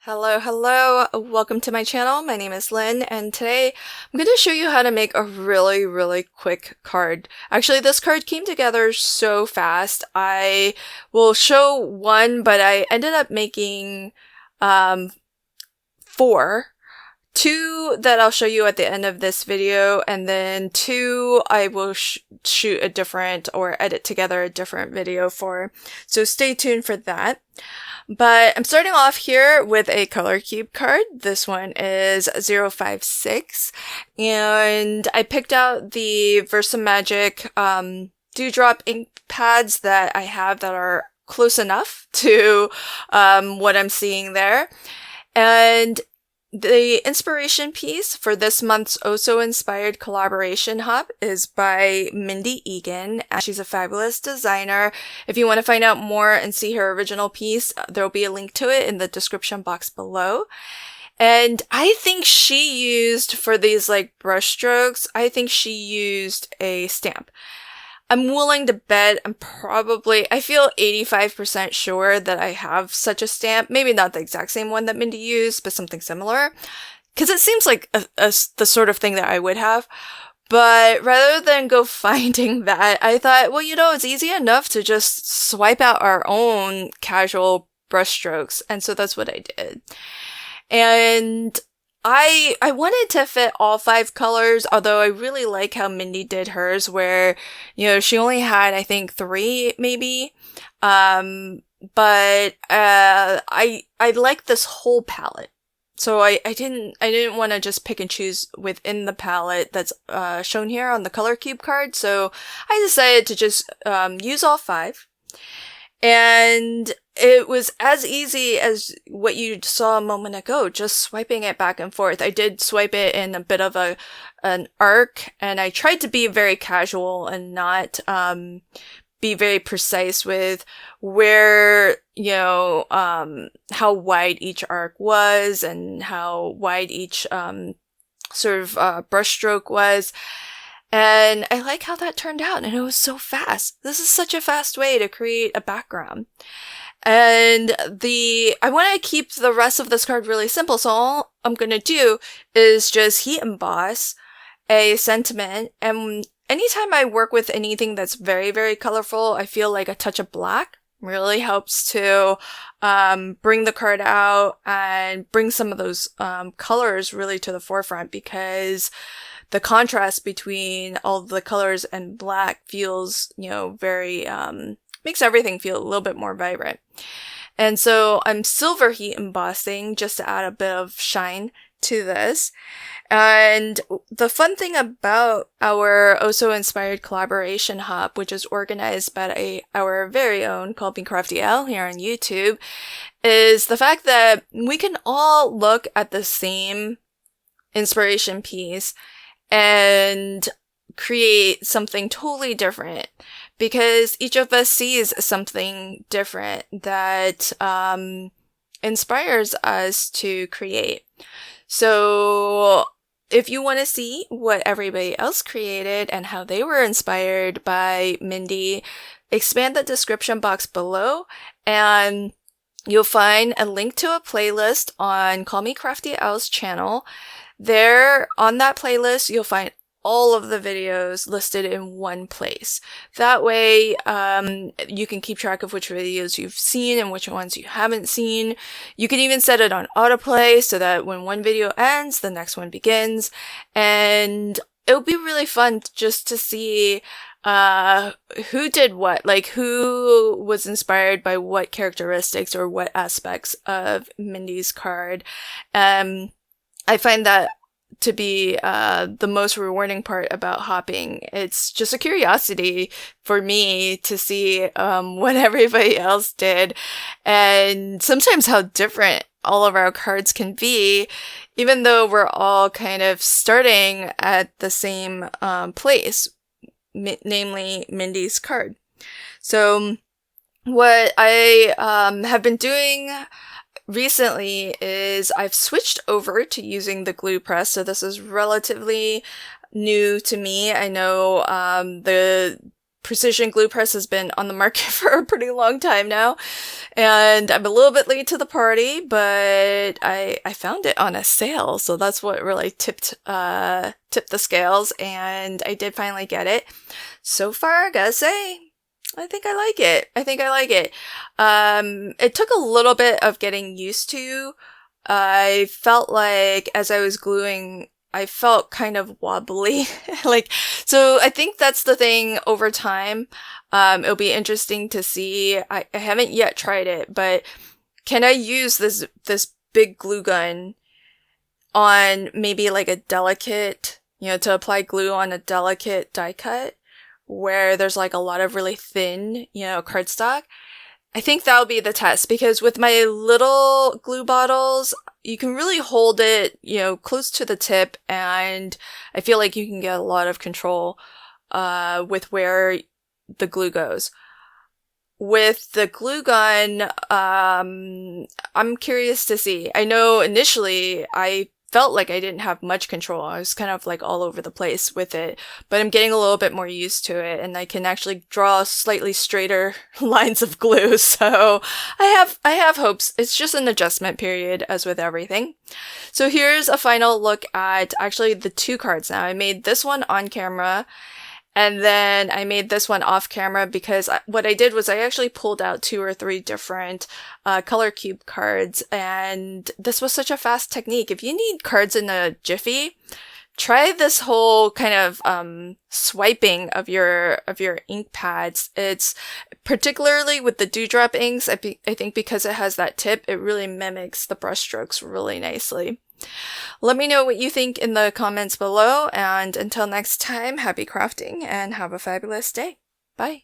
Hello, welcome to my channel. My name is Lynn, and today I'm going to show you how to make a really quick card. Actually, this card came together so fast. I will show one, but I ended up making four. Two that I'll show you at the end of this video, and then two I will shoot a different or edit together a different video for. So stay tuned for that. But I'm starting off here with a color cube card. This one is 056, and I picked out the Versamagic Dewdrop ink pads that I have that are close enough to what I'm seeing there. And the inspiration piece for this month's Oso Inspired Collaboration Hub is by Mindy Egan. She's a fabulous designer. If you want to find out more and see her original piece, there'll be a link to it in the description box below. And I think she used, for these like brush strokes, I think she used a stamp. I'm willing to bet I feel 85% sure that I have such a stamp. Maybe not the exact same one that Mindy used, but something similar. Because it seems like the sort of thing that I would have. But rather than go finding that, I thought, well, it's easy enough to just swipe out our own casual brush strokes. And so that's what I did. And I wanted to fit all 5 colors, although I really like how Mindy did hers, where, she only had, I think, 3 maybe. But I like this whole palette. So I didn't want to just pick and choose within the palette that's shown here on the color cube card. So I decided to just use all 5. And it was as easy as what you saw a moment ago, just swiping it back and forth. I did swipe it in a bit of an arc, and I tried to be very casual and not be very precise with where, how wide each arc was and how wide each sort of brush stroke was. And I like how that turned out, and it was so fast. This is such a fast way to create a background. And I want to keep the rest of this card really simple, so all I'm going to do is just heat emboss a sentiment. And anytime I work with anything that's very colorful, I feel like a touch of black really helps to bring the card out and bring some of those colors really to the forefront, because the contrast between all the colors and black feels, very, makes everything feel a little bit more vibrant. And so I'm silver heat embossing just to add a bit of shine to this. And the fun thing about our Oso Inspired Collaboration Hub, which is organized by our very own Call Me Crafty L here on YouTube, is the fact that we can all look at the same inspiration piece and create something totally different, because each of us sees something different that inspires us to create. So if you want to see what everybody else created and how they were inspired by Mindy, expand the description box below and you'll find a link to a playlist on Call Me Crafty L's channel. There, on that playlist, you'll find all of the videos listed in one place. That way, you can keep track of which videos you've seen and which ones you haven't seen. You can even set it on autoplay so that when one video ends, the next one begins. And it'll be really fun just to see who did what, like who was inspired by what characteristics or what aspects of Mindy's card. I find that to be the most rewarding part about hopping. It's just a curiosity for me to see what everybody else did, and sometimes how different all of our cards can be, even though we're all kind of starting at the same place, namely Mindy's card. So what I have been doing recently is I've switched over to using the glue press. So this is relatively new to me. I know the precision glue press has been on the market for a pretty long time now, and I'm a little bit late to the party, but I found it on a sale, so that's what really tipped the scales, and I did finally get it. So far, I gotta say, I think I like it. It took a little bit of getting used to. I felt like as I was gluing, I felt kind of wobbly. So I think that's the thing over time. It'll be interesting to see. I haven't yet tried it, but can I use this big glue gun on maybe like a delicate, to apply glue on a delicate die cut where there's like a lot of really thin, cardstock? I think that'll be the test, because with my little glue bottles, you can really hold it, close to the tip, and I feel like you can get a lot of control with where the glue goes. With the glue gun, I'm curious to see. I know initially I felt like I didn't have much control. I was kind of like all over the place with it, but I'm getting a little bit more used to it, and I can actually draw slightly straighter lines of glue. So I have hopes. It's just an adjustment period, as with everything. So here's a final look at actually the 2 cards now. I made this one on camera, and then I made this one off camera, because what I did was I actually pulled out 2 or 3 different color cube cards, and this was such a fast technique. If you need cards in a jiffy, try this whole kind of swiping of your ink pads. It's particularly with the dewdrop inks, I think because it has that tip, it really mimics the brush strokes really nicely. Let me know what you think in the comments below, and until next time, happy crafting and have a fabulous day. Bye.